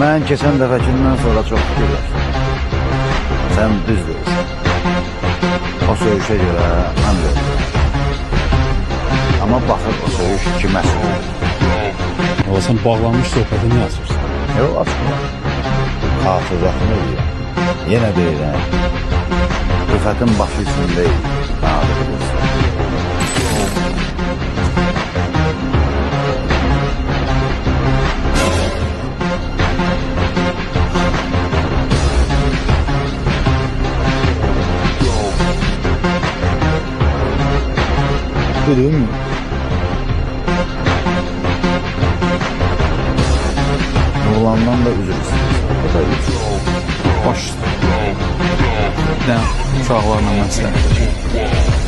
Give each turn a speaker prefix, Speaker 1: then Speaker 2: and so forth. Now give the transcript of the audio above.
Speaker 1: Mən keçən dəfəkindən sonra çox fikir var. Sən düz deyirsən. O söyüşə görə mən də öldürəm. Amma baxır o söyüş kimə söyür.
Speaker 2: Ola sən bağlanmış söhbəti niyə açırsan?
Speaker 1: Yox, açmıram. Xatırlatını edirəm. Yenə deyirəm. Rüfətin başı üstündəyim. Adı bilirsən. Dedim. Oğlandan da üzr istəyirsən. O da üzr.
Speaker 3: Baş üstə. Bir dənə uşaqlarla məsləhət.